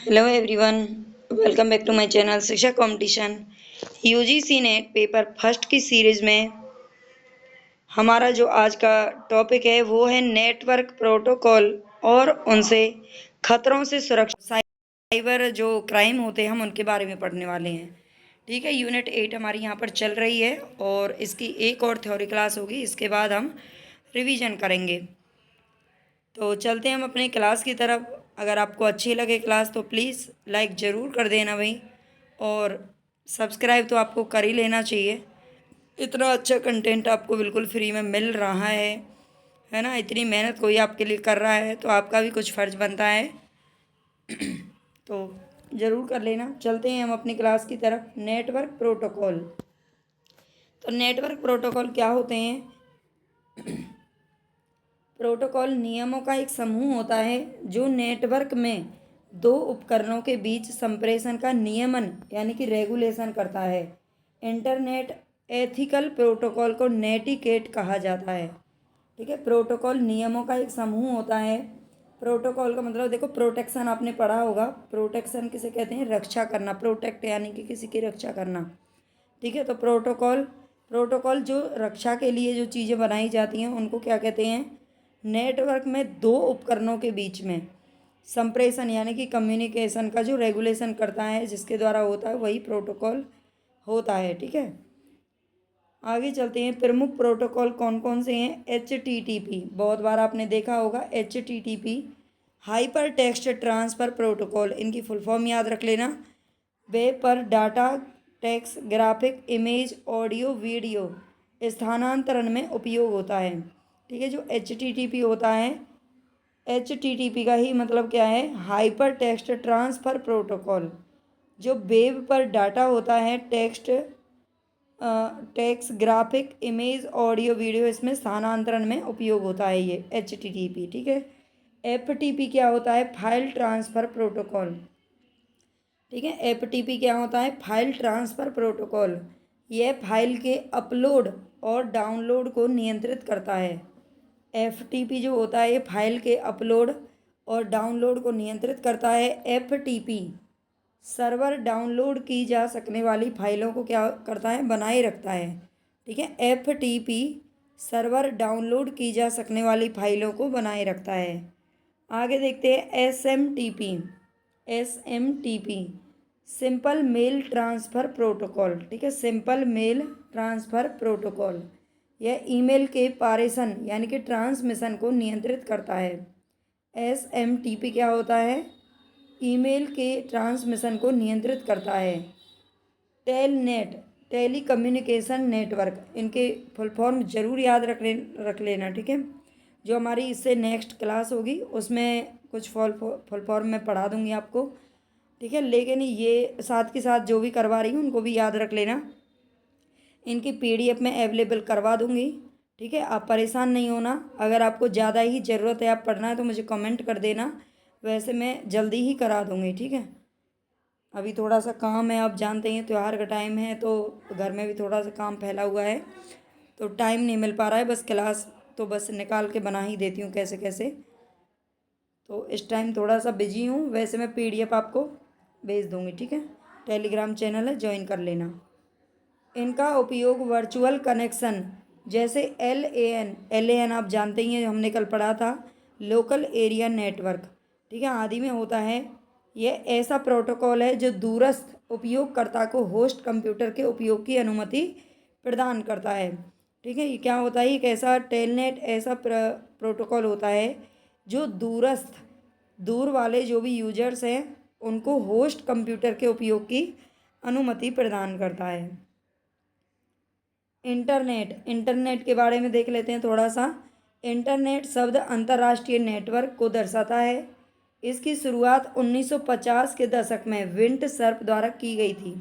Hello everyone, welcome back to my channel Shiksha competition. UGC NET paper first की series में हमारा जो आज का टॉपिक है वो है नेटवर्क प्रोटोकॉल और उनसे खतरों से सुरक्षा। साइबर जो क्राइम होते हैं हम उनके बारे में पढ़ने वाले हैं। ठीक है, यूनिट 8 हमारी यहाँ पर चल रही है और इसकी एक और थ्योरी क्लास होगी, इसके बाद हम रिवीजन करेंगे। तो चलते हैं हम अपनी क्लास की तरफ। अगर आपको अच्छी लगे क्लास तो प्लीज़ लाइक ज़रूर कर देना भाई, और सब्सक्राइब तो आपको कर ही लेना चाहिए। इतना अच्छा कंटेंट आपको बिल्कुल फ्री में मिल रहा है ना। इतनी मेहनत कोई आपके लिए कर रहा है तो आपका भी कुछ फ़र्ज बनता है। तो ज़रूर कर लेना। चलते हैं हम अपनी क्लास की तरफ। Network protocol. तो नेटवर्क प्रोटोकॉल क्या होते हैं? प्रोटोकॉल नियमों का एक समूह होता है जो नेटवर्क में दो उपकरणों के बीच संप्रेषण का नियमन यानी कि रेगुलेशन करता है। इंटरनेट एथिकल प्रोटोकॉल को नेटिकेट कहा जाता है। ठीक है, प्रोटोकॉल नियमों का एक समूह होता है। प्रोटोकॉल का मतलब देखो, प्रोटेक्शन आपने पढ़ा होगा। प्रोटेक्शन किसे कहते हैं? रक्षा करना। प्रोटेक्ट यानी कि किसी की रक्षा करना। ठीक है, तो प्रोटोकॉल प्रोटोकॉल जो रक्षा के लिए जो चीज़ें बनाई जाती हैं उनको क्या कहते हैं? नेटवर्क में दो उपकरणों के बीच में संप्रेषण यानी कि कम्युनिकेशन का जो रेगुलेशन करता है, जिसके द्वारा होता है, वही प्रोटोकॉल होता है। ठीक है, आगे चलते हैं। प्रमुख प्रोटोकॉल कौन कौन से हैं? HTTP, बहुत बार आपने देखा होगा। HTTP hyper text transfer protocol, इनकी फुल फॉर्म याद रख लेना। वेब पर data, text, graphic, image, audio, video स्थानांतरण में उपयोग होता है। ठीक है, जो HTTP होता है, HTTP का ही मतलब क्या है? Hyper text transfer protocol. जो वेब पर डाटा होता है, text, graphic, image, audio, video, इसमें स्थानांतरण में उपयोग होता है ये HTTP। ठीक है, FTP क्या होता है? File transfer protocol. ठीक है, FTP क्या होता है? File transfer protocol. यह फाइल के अपलोड और डाउनलोड को नियंत्रित करता है। FTP जो होता है ये फाइल के अपलोड और डाउनलोड को नियंत्रित करता है। FTP सर्वर डाउनलोड की जा सकने वाली फाइलों को क्या करता है? बनाए रखता है। ठीक है, FTP सर्वर डाउनलोड की जा सकने वाली फाइलों को बनाए रखता है। आगे देखते हैं SMTP। SMTP simple mail transfer protocol. ठीक है, सिंपल मेल ट्रांसफ़र प्रोटोकॉल, यह ईमेल के पारेषण यानी कि ट्रांसमिशन को नियंत्रित करता है। SMTP क्या होता है? ईमेल के ट्रांसमिशन को नियंत्रित करता है। टेलनेट टेली कम्युनिकेशन नेटवर्क, इनके फुल फॉर्म जरूर याद रख लेना। ठीक है, जो हमारी इससे नेक्स्ट क्लास होगी उसमें कुछ फुल फॉर्म में पढ़ा दूंगी आपको। ठीक है, लेकिन ये साथ के साथ जो भी करवा रही हूँ उनको भी याद रख लेना। इनकी PDF में अवेलेबल करवा दूंगी। ठीक है, आप परेशान नहीं होना। अगर आपको ज़्यादा ही ज़रूरत है, आप पढ़ना है, तो मुझे कमेंट कर देना, वैसे मैं जल्दी ही करा दूंगी। ठीक है, अभी थोड़ा सा काम है, आप जानते हैं त्यौहार का टाइम है तो घर में भी थोड़ा सा काम फैला हुआ है, तो टाइम नहीं मिल पा रहा है। बस क्लास तो बस निकाल के बना ही देती हूँ कैसे कैसे। तो इस टाइम थोड़ा सा बिजी हूँ, वैसे मैं PDF आपको भेज दूँगी। ठीक है, टेलीग्राम चैनल है, ज्वाइन कर लेना। इनका उपयोग वर्चुअल कनेक्शन जैसे LAN आप जानते ही हैं, हमने कल पढ़ा था, लोकल एरिया नेटवर्क। ठीक है, आदि में होता है। यह ऐसा प्रोटोकॉल है जो दूरस्थ उपयोगकर्ता को होस्ट कंप्यूटर के उपयोग की अनुमति प्रदान करता है। ठीक है, ये क्या होता है? एक ऐसा टेलनेट ऐसा प्रोटोकॉल होता है जो दूर वाले जो भी यूजर्स हैं उनको होस्ट कंप्यूटर के उपयोग की अनुमति प्रदान करता है। इंटरनेट के बारे में देख लेते हैं थोड़ा सा। इंटरनेट शब्द अंतर्राष्ट्रीय नेटवर्क को दर्शाता है। इसकी शुरुआत 1950 के दशक में विंट सर्प द्वारा की गई थी।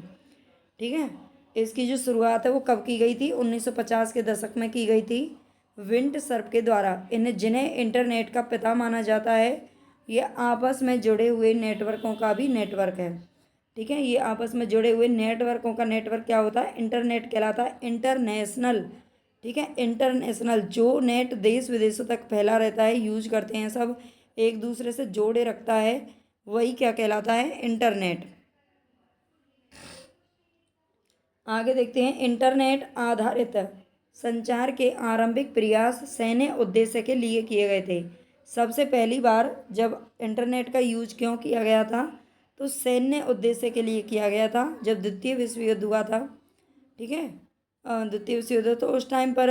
ठीक है, इसकी जो शुरुआत है वो कब की गई थी? 1950 के दशक में की गई थी विंट सर्प के द्वारा। जिन्हें इंटरनेट का पिता माना जाता है, ये आपस में जुड़े हुए नेटवर्कों का भी नेटवर्क है। ठीक है, ये आपस में जुड़े हुए नेटवर्कों का नेटवर्क क्या होता है? इंटरनेट कहलाता है। इंटरनेशनल, ठीक है, इंटरनेशनल जो नेट देश विदेशों तक फैला रहता है, यूज करते हैं सब, एक दूसरे से जोड़े रखता है, वही क्या कहलाता है, इंटरनेट। आगे देखते हैं, इंटरनेट आधारित संचार के आरंभिक प्रयास सैन्य उद्देश्य के लिए किए गए थे। सबसे पहली बार जब इंटरनेट का यूज क्यों किया गया था, तो सैन्य उद्देश्य के लिए किया गया था, जब द्वितीय विश्व युद्ध हुआ था। ठीक है, द्वितीय विश्व युद्ध, तो उस टाइम पर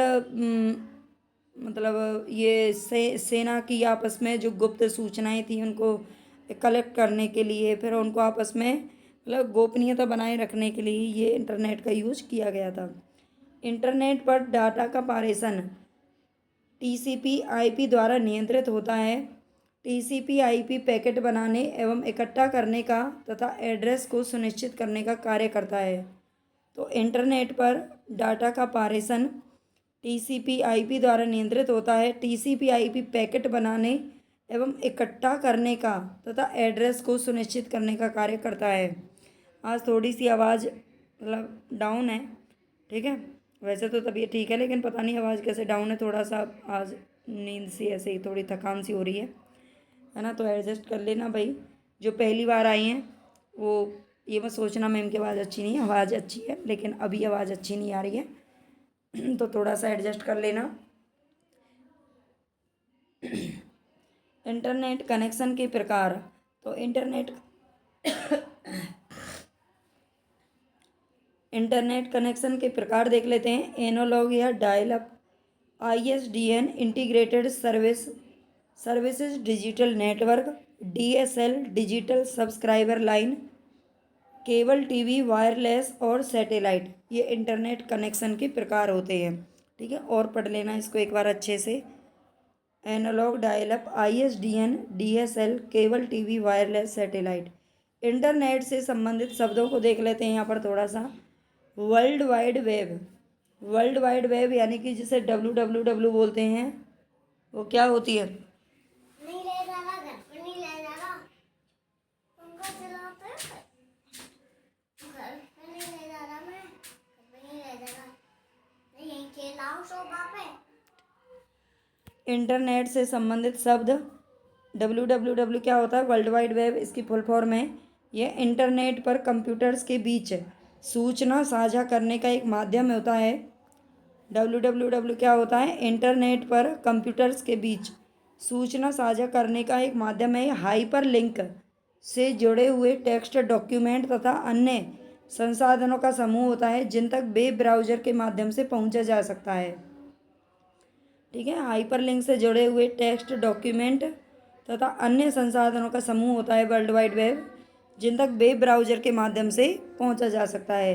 मतलब ये सेना की आपस में जो गुप्त सूचनाएं थी उनको कलेक्ट करने के लिए, फिर उनको आपस में मतलब गोपनीयता बनाए रखने के लिए ये इंटरनेट का यूज किया गया था। इंटरनेट पर डाटा का पारेषण टीसीपी आईपी द्वारा नियंत्रित होता है। टीसीपी आईपी पैकेट बनाने एवं इकट्ठा करने का तथा एड्रेस को सुनिश्चित करने का कार्य करता है। तो इंटरनेट पर डाटा का पारेषण टीसीपी आईपी द्वारा नियंत्रित होता है। टीसीपी आईपी पैकेट बनाने एवं इकट्ठा करने का तथा एड्रेस को सुनिश्चित करने का कार्य करता है। आज थोड़ी सी आवाज़ मतलब डाउन है, ठीक है, वैसे तो तबीयत ठीक है, लेकिन पता नहीं आवाज़ कैसे डाउन है, थोड़ा सा आज नींद सी ऐसे ही थोड़ी थकान सी हो रही है ना, तो एडजस्ट कर लेना भाई। जो पहली बार आई हैं वो ये मत सोचना मैम की आवाज़ अच्छी नहीं है, आवाज़ अच्छी है लेकिन अभी आवाज़ अच्छी नहीं आ रही है तो थोड़ा सा एडजस्ट कर लेना। इंटरनेट कनेक्शन के प्रकार, तो इंटरनेट कनेक्शन के प्रकार देख लेते हैं। एनालॉग या dial up, ISDN integrated services digital network, DSL digital subscriber line, cable TV, wireless और सैटेलाइट, ये इंटरनेट कनेक्शन के प्रकार होते हैं। ठीक है, और पढ़ लेना इसको एक बार अच्छे से। Analogue, dial up, ISDN, DSL, cable TV, wireless, satellite. Internet से संबंधित शब्दों को देख लेते हैं यहाँ पर थोड़ा सा। World wide web, world wide web यानी कि जिसे WWW बोलते हैं, वो क्या होती है? नहीं ले जाना, घर पे नहीं ले जाना, उनको चलाते हैं। घर पे नहीं ले जाना, मैं घर पे नहीं ले जाना, मैं यहीं खेलाऊं सोफा पे। इंटरनेट से संबंधित शब्द WWW क्या होता है? वर्ल्ड वाइड वेब, इसकी फुल फॉर्म है। यह इंटरनेट पर कंप्यूटर्स के बीच सूचना साझा करने का एक माध्यम होता है। WWW क्या होता है? इंटरनेट पर कंप्यूटर्स के बीच सूचना साझा करने का एक माध्यम है। हाइपर लिंक से जुड़े हुए टेक्स्ट, डॉक्यूमेंट तथा अन्य संसाधनों का समूह होता है जिन तक वेब ब्राउज़र के माध्यम से पहुंचा जा सकता है। ठीक है, हाइपरलिंक से जुड़े हुए टेक्स्ट, डॉक्यूमेंट तथा अन्य संसाधनों का समूह होता है वर्ल्ड वाइड वेब, जिन तक वेब ब्राउज़र के माध्यम से पहुंचा जा सकता है।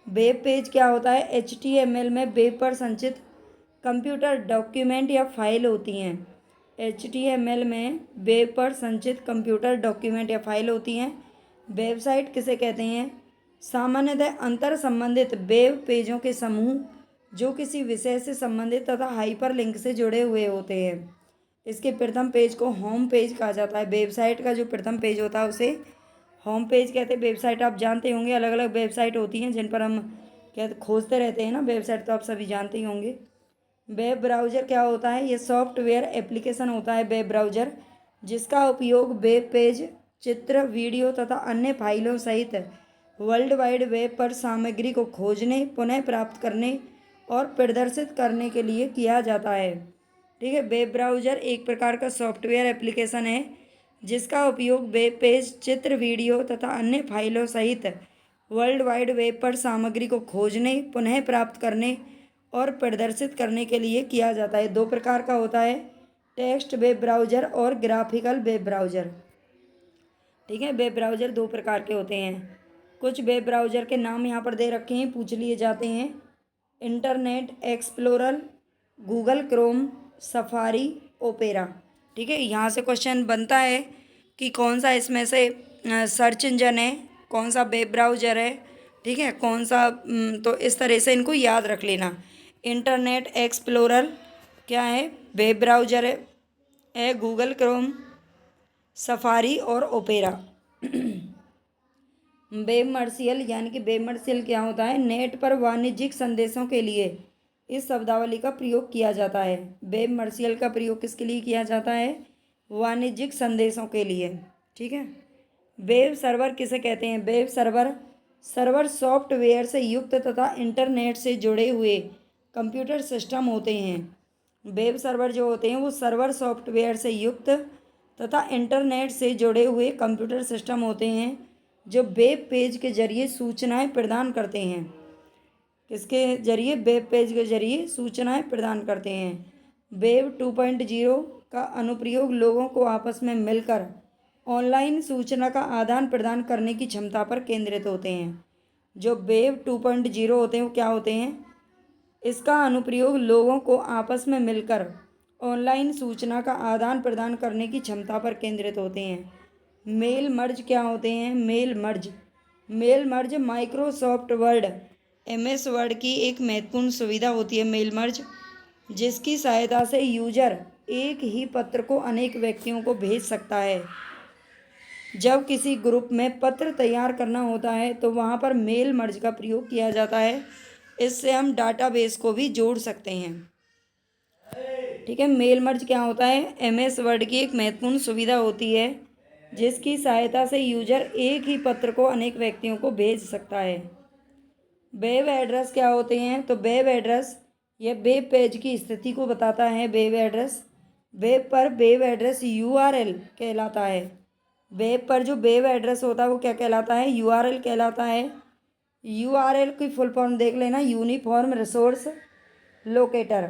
वेब पेज क्या होता है? HTML में वेब पर संचित कंप्यूटर डॉक्यूमेंट या फाइल होती हैं। HTML में वेब पर संचित कंप्यूटर डॉक्यूमेंट या फाइल होती हैं। वेबसाइट किसे कहते हैं? सामान्यतः अंतर संबंधित वेब पेजों के समूह जो किसी विषय से संबंधित तथा हाइपरलिंक से जुड़े हुए होते हैं। इसके प्रथम पेज को होम पेज कहा जाता है। वेबसाइट का जो प्रथम पेज होता है उसे होम पेज कहते हैं। वेबसाइट आप जानते होंगे, अलग अलग वेबसाइट होती हैं जिन पर हम कहते खोजते रहते हैं ना वेबसाइट, तो आप सभी जानते ही होंगे। वेब ब्राउज़र क्या होता है? ये सॉफ्टवेयर एप्लीकेशन होता है वेब ब्राउज़र, जिसका उपयोग वेब पेज, चित्र, वीडियो तथा अन्य फाइलों सहित वर्ल्ड वाइड वेब पर सामग्री को खोजने, पुनः प्राप्त करने और प्रदर्शित करने के लिए किया जाता है। ठीक है, वेब ब्राउज़र एक प्रकार का सॉफ्टवेयर एप्लीकेशन है जिसका उपयोग वेब पेज, चित्र, वीडियो तथा अन्य फाइलों सहित वर्ल्ड वाइड वेब पर सामग्री को खोजने, पुनः प्राप्त करने और प्रदर्शित करने के लिए किया जाता है। दो प्रकार का होता है, टेक्स्ट वेब ब्राउज़र और ग्राफिकल वेब ब्राउज़र। ठीक है, वेब ब्राउज़र दो प्रकार के होते हैं। कुछ वेब ब्राउज़र के नाम यहाँ पर दे रखे हैं, पूछ लिए जाते हैं। Internet explorer, Google Chrome, safari, opera. ठीक है, यहाँ से क्वेश्चन बनता है कि कौन सा इसमें से सर्च इंजन है, कौन सा वेब ब्राउज़र है, ठीक है, कौन सा तो इस तरह से इनको याद रख लेना। इंटरनेट एक्सप्लोरर क्या है? वेब ब्राउज़र है गूगल क्रोम, सफारी और ओपेरा। वेब मर्सियल यानी कि वेब मर्सियल क्या होता है? नेट पर वाणिज्यिक संदेशों के लिए इस शब्दावली का प्रयोग किया जाता है। वेब मर्सियल का प्रयोग किसके लिए किया जाता है? वाणिज्यिक संदेशों के लिए। ठीक है, वेब सर्वर किसे कहते हैं? वेब सर्वर सर्वर सॉफ्टवेयर से युक्त तथा इंटरनेट से जुड़े हुए कंप्यूटर सिस्टम होते हैं। वेब सर्वर जो होते हैं वो सर्वर सॉफ्टवेयर से युक्त तथा इंटरनेट से जुड़े हुए कंप्यूटर सिस्टम होते हैं जो वेब पेज के जरिए सूचनाएं प्रदान करते हैं। किसके जरिए? वेब पेज के जरिए सूचनाएं प्रदान करते हैं। वेब 2.0 का अनुप्रयोग लोगों को आपस में मिलकर ऑनलाइन सूचना का आदान प्रदान करने की क्षमता पर केंद्रित होते हैं। जो वेब 2.0 होते हैं वो क्या होते हैं? इसका अनुप्रयोग लोगों को आपस में मिलकर ऑनलाइन सूचना का आदान प्रदान करने की क्षमता पर केंद्रित होते हैं। मेल मर्ज क्या होते हैं? Mail merge Microsoft Word MS Word की एक महत्वपूर्ण सुविधा होती है मेल मर्ज, जिसकी सहायता से यूजर एक ही पत्र को अनेक व्यक्तियों को भेज सकता है। जब किसी ग्रुप में पत्र तैयार करना होता है तो वहाँ पर मेल मर्ज का प्रयोग किया जाता है। इससे हम डाटाबेस को भी जोड़ सकते हैं। ठीक है, मेल मर्ज क्या होता है? MS वर्ड की एक महत्वपूर्ण सुविधा होती है जिसकी सहायता से यूजर एक ही पत्र को अनेक व्यक्तियों को भेज सकता है। वेब एड्रेस क्या होते हैं? तो वेब एड्रेस यह वेब पेज की स्थिति को बताता है। वेब एड्रेस वेब पर वेब एड्रेस URL कहलाता है। वेब पर जो वेब एड्रेस होता है वो क्या कहलाता है? URL कहलाता है। URL की फुल फॉर्म देख लेना, यूनिफॉर्म रिसोर्स लोकेटर।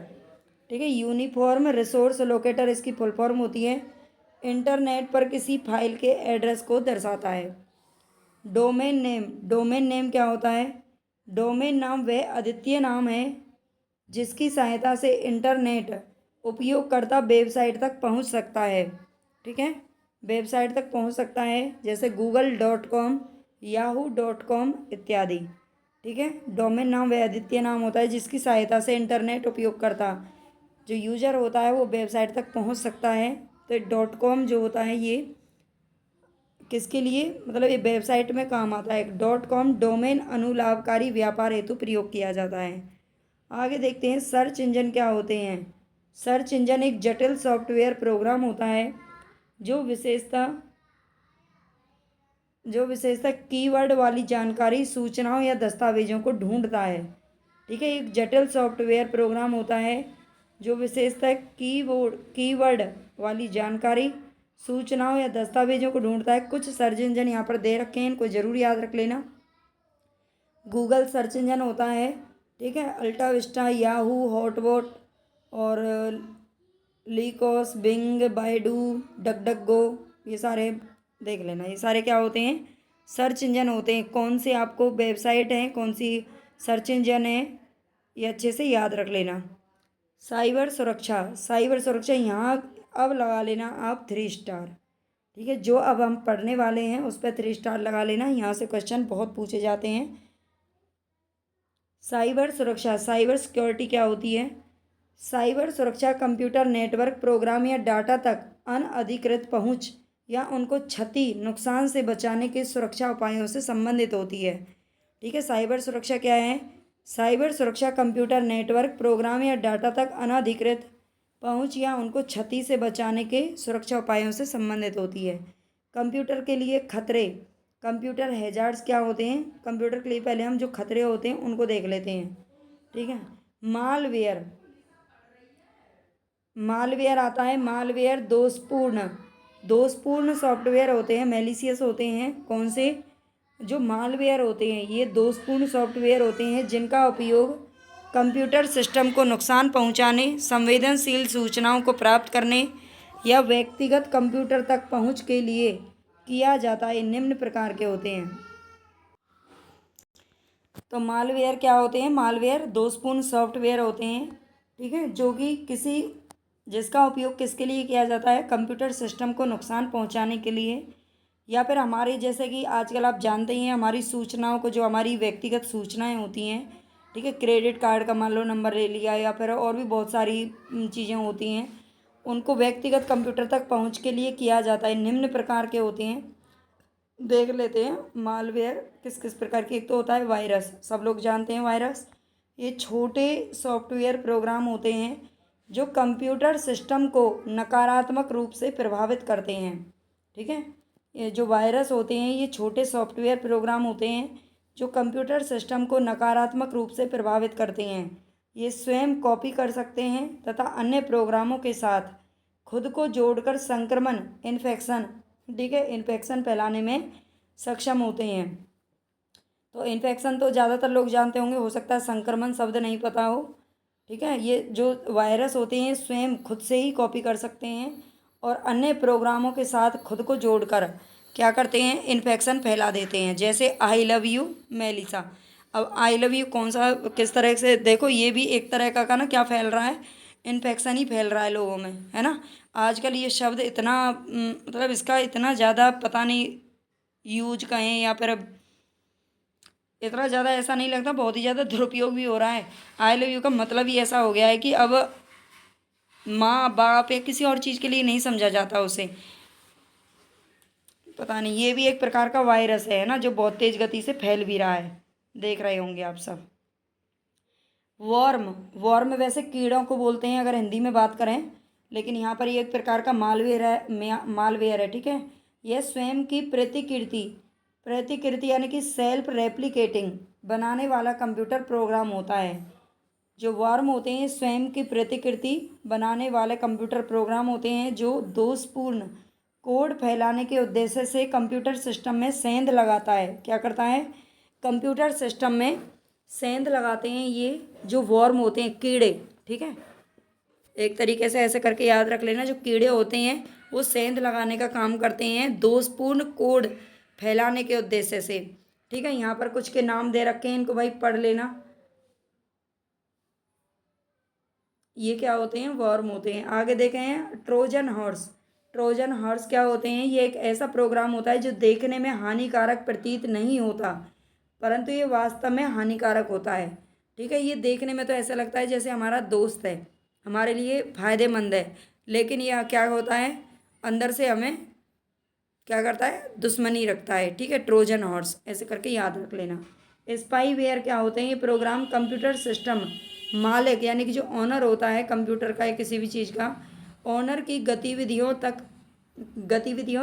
ठीक है, यूनिफॉर्म रिसोर्स लोकेटर इसकी फुल फॉर्म होती है। इंटरनेट पर किसी फाइल के एड्रेस को दर्शाता है। डोमेन नेम क्या होता है? डोमेन नाम वह अद्वितीय नाम है जिसकी सहायता से इंटरनेट उपयोगकर्ता वेबसाइट तक पहुंच सकता है। ठीक है, वेबसाइट तक पहुंच सकता है, जैसे google.com, yahoo.com इत्यादि। ठीक है, डोमेन नाम वह अद्वितीय नाम होता है जिसकी सहायता से इंटरनेट उपयोगकर्ता जो यूजर होता है वो वेबसाइट तक पहुंच सकता है। तो .com जो होता है ये किसके लिए, मतलब ये वेबसाइट में काम आता है। .com डोमेन अनुलाभकारी व्यापार हेतु प्रयोग किया जाता है। आगे देखते हैं सर्च इंजन क्या होते हैं। सर्च इंजन एक जटिल सॉफ्टवेयर प्रोग्राम होता है जो विशेषता कीवर्ड वाली जानकारी, सूचनाओं या दस्तावेजों को ढूंढता है। ठीक है, एक जटिल सॉफ्टवेयर प्रोग्राम होता है जो विशेषता कीवर्ड वाली जानकारी, सूचनाओं या दस्तावेजों को ढूंढता है। कुछ सर्च इंजन यहाँ पर दे रखे हैं, इनको जरूर याद रख लेना। गूगल सर्च इंजन होता है। ठीक है, अल्टा विस्टा, याहू, हॉटबॉट और लिकोस, बिंग, बाइडू, डकडकगो, ये सारे देख लेना। ये सारे क्या होते हैं? सर्च इंजन होते हैं। कौन सी आपको वेबसाइट है, कौन सी सर्च इंजन है, ये अच्छे से याद रख लेना। साइबर सुरक्षा यहाँ अब लगा लेना आप 3 स्टार। ठीक है, जो अब हम पढ़ने वाले हैं उस पर 3 स्टार लगा लेना, यहाँ से क्वेश्चन बहुत पूछे जाते हैं। साइबर सिक्योरिटी क्या होती है? साइबर सुरक्षा कंप्यूटर नेटवर्क, प्रोग्राम या डाटा तक अनधिकृत पहुंच या उनको क्षति नुकसान से बचाने के सुरक्षा उपायों से संबंधित होती है। ठीक है, साइबर सुरक्षा क्या है? साइबर सुरक्षा कंप्यूटर नेटवर्क, प्रोग्राम या डाटा तक अनधिकृत पहुंच या उनको क्षति से बचाने के सुरक्षा उपायों से संबंधित होती है। कंप्यूटर के लिए खतरे, कंप्यूटर हैजार्ड्स क्या होते हैं? कंप्यूटर के लिए पहले हम जो खतरे होते हैं उनको देख लेते हैं। ठीक है, मालवेयर आता है। मालवेयर दोषपूर्ण सॉफ्टवेयर होते हैं, मेलिशियस होते हैं। कौन से? जो मालवेयर होते हैं ये दोषपूर्ण सॉफ्टवेयर होते हैं जिनका उपयोग कंप्यूटर सिस्टम को नुकसान पहुंचाने, संवेदनशील सूचनाओं को प्राप्त करने या व्यक्तिगत कंप्यूटर तक पहुंच के लिए किया जाता है। निम्न प्रकार के होते हैं। तो मालवेयर क्या होते हैं? मालवेयर दोषपूर्ण सॉफ्टवेयर होते हैं। ठीक है, जो कि जिसका उपयोग किसके लिए किया जाता है? कंप्यूटर सिस्टम को नुकसान पहुंचाने के लिए, या फिर हमारी, जैसे कि आजकल आप जानते ही हैं, हमारी सूचनाओं को, जो हमारी व्यक्तिगत सूचनाएं होती हैं, ठीक है, क्रेडिट कार्ड का मान लो नंबर ले लिया, या फिर और भी बहुत सारी चीज़ें होती हैं, उनको व्यक्तिगत कंप्यूटर तक पहुंच के लिए किया जाता है। निम्न प्रकार के होते हैं, देख लेते हैं मालवेयर किस किस प्रकार की। एक तो होता है वायरस, सब लोग जानते हैं वायरस। ये छोटे सॉफ्टवेयर प्रोग्राम होते हैं जो कंप्यूटर सिस्टम को नकारात्मक रूप से प्रभावित करते हैं। ठीक है, ये जो वायरस होते हैं ये छोटे सॉफ्टवेयर प्रोग्राम होते हैं जो कंप्यूटर सिस्टम को नकारात्मक रूप से प्रभावित करते हैं। ये स्वयं कॉपी कर सकते हैं तथा अन्य प्रोग्रामों के साथ खुद को जोड़कर संक्रमण इन्फेक्शन, ठीक है, इन्फेक्शन फैलाने में सक्षम होते हैं। तो इन्फेक्शन तो ज़्यादातर लोग जानते होंगे, हो सकता है संक्रमण शब्द नहीं पता हो, ठीक है। ये जो वायरस होते हैं स्वयं खुद से ही कॉपी कर सकते हैं और अन्य प्रोग्रामों के साथ खुद को जोड़कर क्या करते हैं, इन्फेक्शन फैला देते हैं। जैसे आई लव यू मेलिसा। अब आई लव यू कौन सा, किस तरह से, देखो ये भी एक तरह का ना क्या फैल रहा है, इन्फेक्शन ही फैल रहा है लोगों में, है ना। आजकल ये शब्द इतना मतलब इसका इतना ज़्यादा पता नहीं यूज कहें या फिर इतना ज़्यादा ऐसा नहीं लगता, बहुत ही ज़्यादा दुरुपयोग भी हो रहा है। आई लव यू का मतलब ही ऐसा हो गया है कि अब माँ बाप या किसी और चीज़ के लिए नहीं समझा जाता उसे। पता नहीं, ये भी एक प्रकार का वायरस है ना, जो बहुत तेज़ गति से फैल भी रहा है, देख रहे होंगे आप सब। वॉर्म, वॉर्म वैसे कीड़ों को बोलते हैं अगर हिंदी में बात करें, लेकिन यहाँ पर ये एक प्रकार का मालवेयर है, मालवेयर है, ठीक है। यह स्वयं की प्रतिकृति प्रतिकृति यानी कि सेल्फ रेप्लिकेटिंग बनाने वाला कंप्यूटर प्रोग्राम होता है। जो वॉर्म होते हैं स्वयं की प्रतिकृति बनाने वाले कंप्यूटर प्रोग्राम होते हैं जो दोषपूर्ण कोड फैलाने के उद्देश्य से कंप्यूटर सिस्टम में सेंध लगाता है। क्या करता है, कंप्यूटर सिस्टम में सेंध लगाते हैं ये जो वॉर्म होते हैं, कीड़े, ठीक है। एक तरीके से ऐसे करके याद रख लेना, जो कीड़े होते हैं वो सेंध लगाने का काम करते हैं दोषपूर्ण कोड फैलाने के उद्देश्य से, ठीक है। यहाँ पर कुछ के नाम दे रखे हैं, इनको भाई पढ़ लेना। ये क्या होते हैं, वॉर्म होते हैं। आगे देखे हैं ट्रोजन हॉर्स। ट्रोजन हॉर्स क्या होते हैं, ये एक ऐसा प्रोग्राम होता है जो देखने में हानिकारक प्रतीत नहीं होता परंतु ये वास्तव में हानिकारक होता है, ठीक है। ये देखने में तो ऐसा लगता है जैसे हमारा दोस्त है, हमारे लिए फ़ायदेमंद है, लेकिन यह क्या होता है, अंदर से हमें क्या करता है, दुश्मनी रखता है, ठीक है। ट्रोजन हॉर्स ऐसे करके याद रख लेना। स्पाईवेयर क्या होते हैं, ये प्रोग्राम कंप्यूटर सिस्टम मालिक यानी कि जो ऑनर होता है कंप्यूटर का या किसी भी चीज़ का, ऑनर की गतिविधियों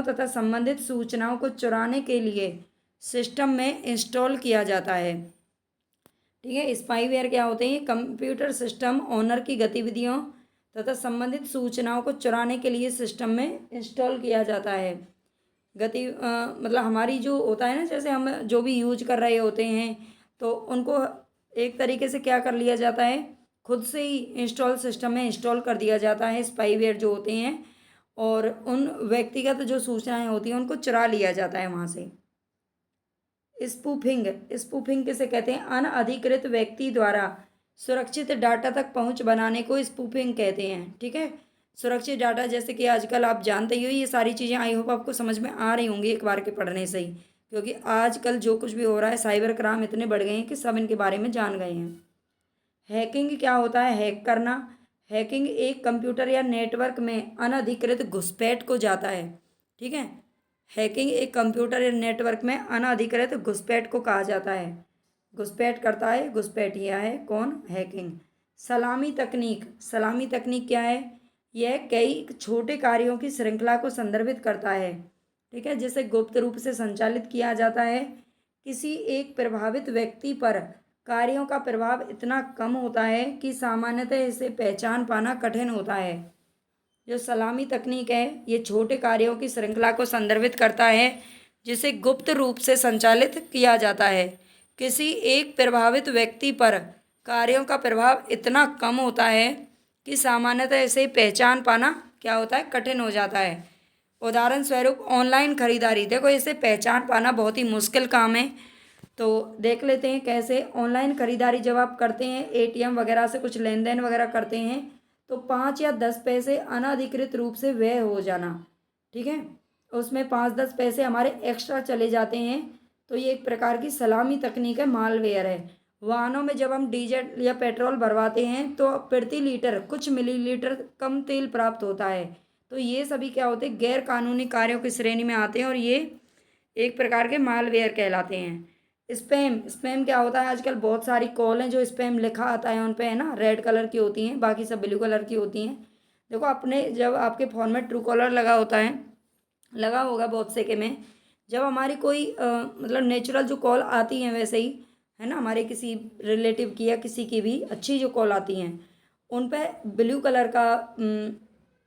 तथा संबंधित सूचनाओं को चुराने के लिए सिस्टम में इंस्टॉल किया जाता है, ठीक है। स्पाईवेयर क्या होते हैं, कंप्यूटर सिस्टम ऑनर की गतिविधियों तथा संबंधित सूचनाओं को चुराने के लिए सिस्टम में इंस्टॉल किया जाता है। मतलब हमारी जो होता है ना, जैसे हम जो भी यूज कर रहे होते हैं तो उनको एक तरीके से क्या कर लिया जाता है, खुद से ही इंस्टॉल सिस्टम में इंस्टॉल कर दिया जाता है स्पाईवेयर जो होते हैं, और उन व्यक्तिगत जो सूचनाएं होती हैं उनको चुरा लिया जाता है वहाँ से। स्पूफिंग, स्पूफिंग किसे कहते हैं, अनअधिकृत व्यक्ति द्वारा सुरक्षित डाटा तक पहुँच बनाने को स्पूफिंग कहते हैं, ठीक है। सुरक्षित डाटा, जैसे कि आजकल आप जानते ही हो, ये सारी चीज़ें आई होप आपको समझ में आ रही होंगी एक बार के पढ़ने से ही, क्योंकि आजकल जो कुछ भी हो रहा है साइबर क्राइम इतने बढ़ गए हैं कि सब इनके बारे में जान गए हैं। हैकिंग क्या होता है, हैक करना। हैकिंग एक कंप्यूटर या नेटवर्क में अनधिकृत घुसपैठ को जाता है, ठीक है। हैकिंग एक कंप्यूटर या नेटवर्क में अनधिकृत घुसपैठ को कहा जाता है। घुसपैठ करता है, घुसपैठिया है कौन, हैकिंग। सलामी तकनीक, सलामी तकनीक क्या है, यह कई छोटे कार्यों की श्रृंखला को संदर्भित करता है, ठीक है, जिसे गुप्त रूप से संचालित किया जाता है। किसी एक प्रभावित व्यक्ति पर कार्यों का प्रभाव इतना कम होता है कि सामान्यतः इसे पहचान पाना कठिन होता है। जो सलामी तकनीक है ये छोटे कार्यों की श्रृंखला को संदर्भित करता है जिसे गुप्त रूप से संचालित किया जाता है। किसी एक प्रभावित व्यक्ति पर कार्यों का प्रभाव इतना कम होता है कि सामान्यतः इसे पहचान पाना क्या होता है, कठिन हो जाता है। उदाहरण स्वरूप ऑनलाइन खरीदारी, देखो इसे पहचान पाना बहुत ही मुश्किल काम है। तो देख लेते हैं कैसे। ऑनलाइन खरीदारी जब आप करते हैं, एटीएम वगैरह से कुछ लेन देन वगैरह करते हैं तो 5 या 10 पैसे अनाधिकृत रूप से व्यय हो जाना, ठीक है, उसमें 5-10 पैसे हमारे एक्स्ट्रा चले जाते हैं, तो ये एक प्रकार की सलामी तकनीक है, मालवेयर है। वाहनों में जब हम डीजल या पेट्रोल भरवाते हैं तो प्रति लीटर कुछ मिलीलीटर कम तेल प्राप्त होता है, तो ये सभी क्या होते हैं, गैर कानूनी कार्यों की श्रेणी में आते हैं और ये एक प्रकार के मालवेयर कहलाते हैं। स्पैम, स्पैम क्या होता है, आजकल बहुत सारी कॉल हैं जो स्पैम लिखा आता है उन पे, है ना, रेड कलर की होती हैं, बाकी सब ब्लू कलर की होती हैं। देखो अपने जब आपके फ़ोन में ट्रू कॉलर लगा होता है लगा होगा बहुत से के में, जब हमारी कोई मतलब नेचुरल जो कॉल आती हैं वैसे ही, है ना, हमारे किसी रिलेटिव की या किसी की भी अच्छी जो कॉल आती हैं उन पे ब्लू कलर का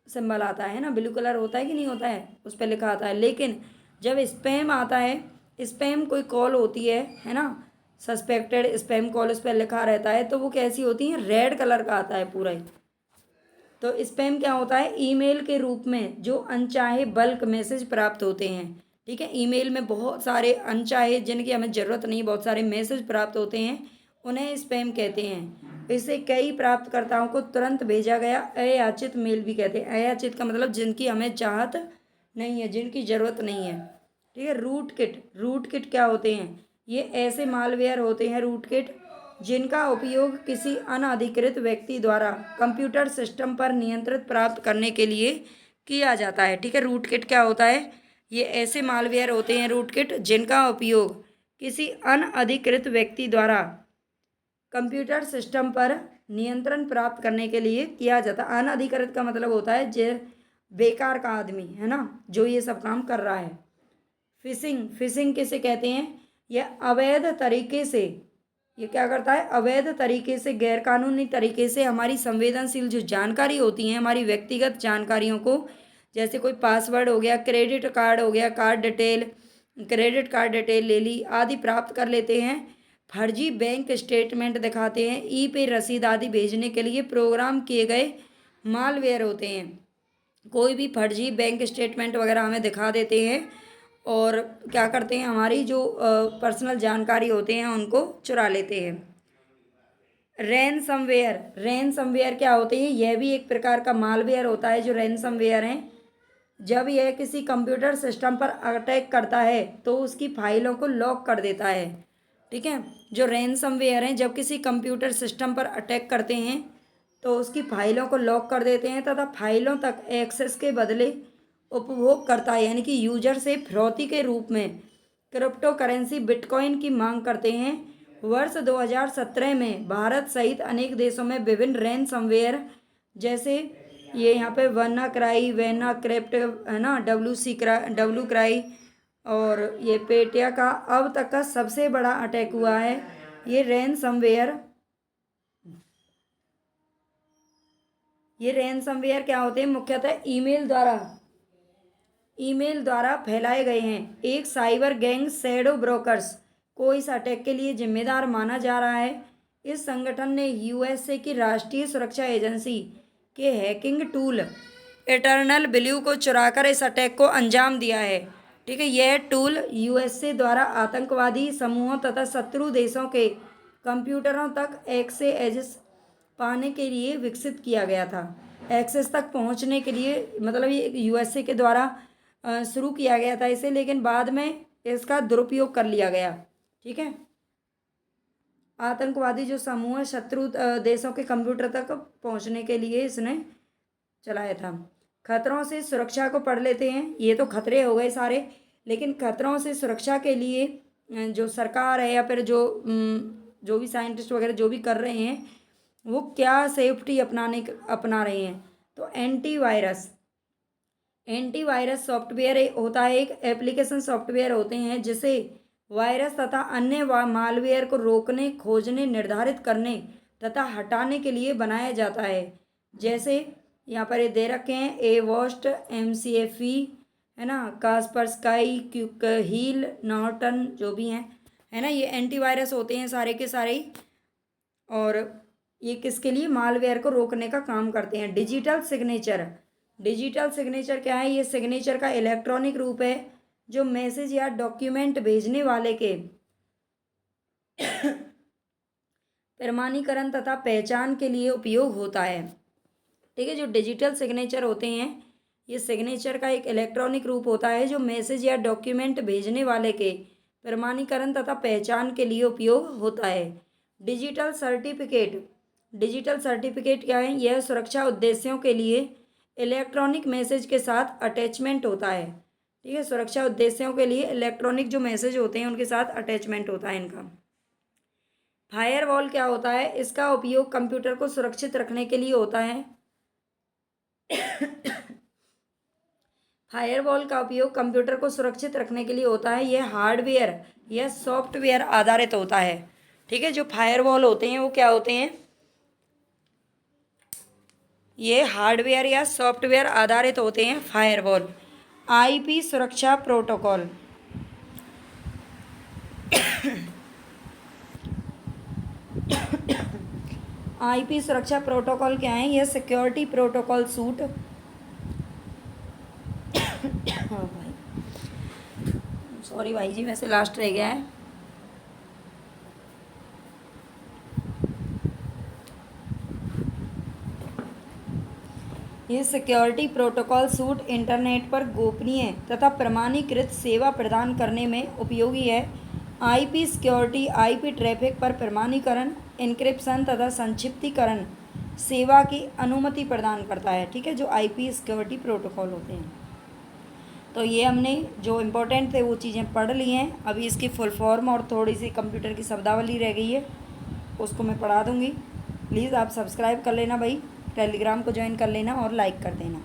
सिंबल आता है ना, ब्लू कलर होता है कि नहीं होता है, उस पर लिखा आता है। लेकिन जब स्पैम आता है, स्पैम कोई कॉल होती है ना, सस्पेक्टेड स्पैम कॉल उस पर लिखा रहता है, तो वो कैसी होती है, रेड कलर का आता है पूरा ही। तो स्पैम क्या होता है, ईमेल के रूप में जो अनचाहे बल्क मैसेज प्राप्त होते हैं। ठीक है, ईमेल में बहुत सारे अनचाहे जिनकी हमें ज़रूरत नहीं, बहुत सारे मैसेज प्राप्त होते हैं, उन्हें स्पैम कहते हैं। इसे कई प्राप्तकर्ताओं को तुरंत भेजा गया अयाचित मेल भी कहते हैं। अयाचित का मतलब जिनकी हमें चाहत नहीं है, जिनकी ज़रूरत नहीं है। ठीक है, रूट किट, रूट किट क्या होते हैं, ये ऐसे मालवेयर होते हैं रूट किट जिनका उपयोग किसी अनधिकृत व्यक्ति द्वारा कंप्यूटर सिस्टम पर नियंत्रण प्राप्त करने के लिए किया जाता है। ठीक है, रूट किट क्या होता है, ये ऐसे मालवेयर होते हैं रूट किट जिनका उपयोग किसी अनधिकृत व्यक्ति द्वारा कंप्यूटर सिस्टम पर नियंत्रण प्राप्त करने के लिए किया जाता है। अनधिकृत का मतलब होता है जो बेकार का आदमी है ना, जो ये सब काम कर रहा है। फिशिंग, फिशिंग किसे कहते हैं, यह अवैध तरीके से, ये क्या करता है, अवैध तरीके से, गैरकानूनी तरीके से हमारी संवेदनशील जो जानकारी होती हैं, हमारी व्यक्तिगत जानकारियों को, जैसे कोई पासवर्ड हो गया, क्रेडिट कार्ड हो गया, card detail, credit card detail ले ली आदि प्राप्त कर लेते हैं। फर्जी बैंक स्टेटमेंट दिखाते हैं, ई पे रसीद आदि भेजने के लिए प्रोग्राम किए गए मालवेयर होते हैं। कोई भी फर्जी बैंक स्टेटमेंट वगैरह हमें दिखा देते हैं और क्या करते हैं, हमारी जो पर्सनल जानकारी होते हैं उनको चुरा लेते हैं। रैनसमवेयर, रैनसमवेयर क्या होते हैं, यह भी एक प्रकार का मालवेयर होता है जो रैनसमवेयर हैं। जब यह किसी कंप्यूटर सिस्टम पर अटैक करता है तो उसकी फाइलों को लॉक कर देता है। ठीक है, जो रैनसमवेयर हैं जब किसी कंप्यूटर सिस्टम पर अटैक करते हैं तो उसकी फाइलों को लॉक कर देते हैं तथा फाइलों तक एक्सेस के बदले उपभोग करता है, यानी कि यूजर से फिरौती के रूप में क्रिप्टो करेंसी बिटकॉइन की मांग करते हैं। वर्ष 2017 में भारत सहित अनेक देशों में विभिन्न रैनसमवेयर जैसे ये यहाँ पे वेना क्रिप्ट है ना, डब्लू क्राई और ये पेटिया का अब तक का सबसे बड़ा अटैक हुआ है। ये रैनसमवेयर क्या होते हैं, मुख्यतः ईमेल द्वारा फैलाए गए हैं। एक साइबर गैंग शैडो ब्रोकर्स को इस अटैक के लिए जिम्मेदार माना जा रहा है। इस संगठन ने यूएसए की राष्ट्रीय सुरक्षा एजेंसी के हैकिंग टूल इटर्नल ब्लू को चुराकर इस अटैक को अंजाम दिया है। ठीक है, यह टूल यूएसए द्वारा आतंकवादी समूहों तथा शत्रु देशों के कंप्यूटरों तक एक्सेस पाने के लिए विकसित किया गया था। एक्सेस तक पहुंचने के लिए, मतलब ये यूएसए के द्वारा शुरू किया गया था इसे, लेकिन बाद में इसका दुरुपयोग कर लिया गया। ठीक है, आतंकवादी जो समूह शत्रु देशों के कंप्यूटर तक पहुंचने के लिए इसने चलाया था। खतरों से सुरक्षा को पढ़ लेते हैं। ये तो खतरे हो गए सारे, लेकिन खतरों से सुरक्षा के लिए जो सरकार है या फिर जो भी साइंटिस्ट वगैरह जो भी कर रहे हैं वो क्या सेफ्टी अपना रहे हैं। तो एंटीवायरस सॉफ्टवेयर होता है, एक एप्लीकेशन सॉफ्टवेयर होते हैं जिसे वायरस तथा अन्य मालवेयर को रोकने, खोजने, निर्धारित करने तथा हटाने के लिए बनाया जाता है। जैसे यहाँ पर ये दे रखे हैं, एवोस्ट, MCAFE है ना, कास्परस्काई, क्यूक हील, नॉर्टन जो भी हैं, है ना, ये एंटीवायरस होते हैं सारे के सारे ही। और ये किसके लिए, मालवेयर को रोकने का काम करते हैं। डिजिटल सिग्नेचर, डिजिटल सिग्नेचर क्या है, ये सिग्नेचर का इलेक्ट्रॉनिक रूप है जो मैसेज या डॉक्यूमेंट भेजने वाले के प्रमाणीकरण तथा पहचान के लिए उपयोग होता है। ठीक है, जो डिजिटल सिग्नेचर होते हैं ये सिग्नेचर का एक इलेक्ट्रॉनिक रूप होता है जो मैसेज या डॉक्यूमेंट भेजने वाले के प्रमाणीकरण तथा पहचान के लिए उपयोग होता है। डिजिटल सर्टिफिकेट, डिजिटल सर्टिफिकेट क्या है, यह सुरक्षा उद्देश्यों के लिए इलेक्ट्रॉनिक मैसेज के साथ अटैचमेंट होता है। ठीक है, सुरक्षा उद्देश्यों के लिए इलेक्ट्रॉनिक जो मैसेज होते हैं उनके साथ अटैचमेंट होता है इनका। फायरवॉल क्या होता है, इसका उपयोग कंप्यूटर को सुरक्षित रखने के लिए होता है। फायरवॉल का उपयोग कंप्यूटर को सुरक्षित रखने के लिए होता है। यह हार्डवेयर या सॉफ्टवेयर आधारित होता है। ठीक है, जो फायरवॉल होते हैं वो क्या होते हैं, ये हार्डवेयर या सॉफ्टवेयर आधारित होते हैं फायरवॉल। आईपी सुरक्षा प्रोटोकॉल, आईपी सुरक्षा प्रोटोकॉल क्या है, यह सिक्योरिटी प्रोटोकॉल सूट भाई सॉरी भाई जी, वैसे लास्ट रह गया है। ये सिक्योरिटी प्रोटोकॉल सूट इंटरनेट पर गोपनीय तथा प्रमाणीकृत सेवा प्रदान करने में उपयोगी है। आईपी सिक्योरिटी आईपी ट्रैफिक पर प्रमाणीकरण, एन्क्रिप्शन तथा संक्षिप्तीकरण सेवा की अनुमति प्रदान करता है। ठीक है, जो आईपी सिक्योरिटी प्रोटोकॉल होते हैं। तो ये हमने जो इम्पोर्टेंट थे वो चीज़ें पढ़ ली हैं। अभी इसकी फुल फॉर्म और थोड़ी सी कंप्यूटर की शब्दावली रह गई है, उसको मैं पढ़ा दूँगी। प्लीज़ आप सब्सक्राइब कर लेना भाई, टेलीग्राम को ज्वाइन कर लेना और लाइक कर देना।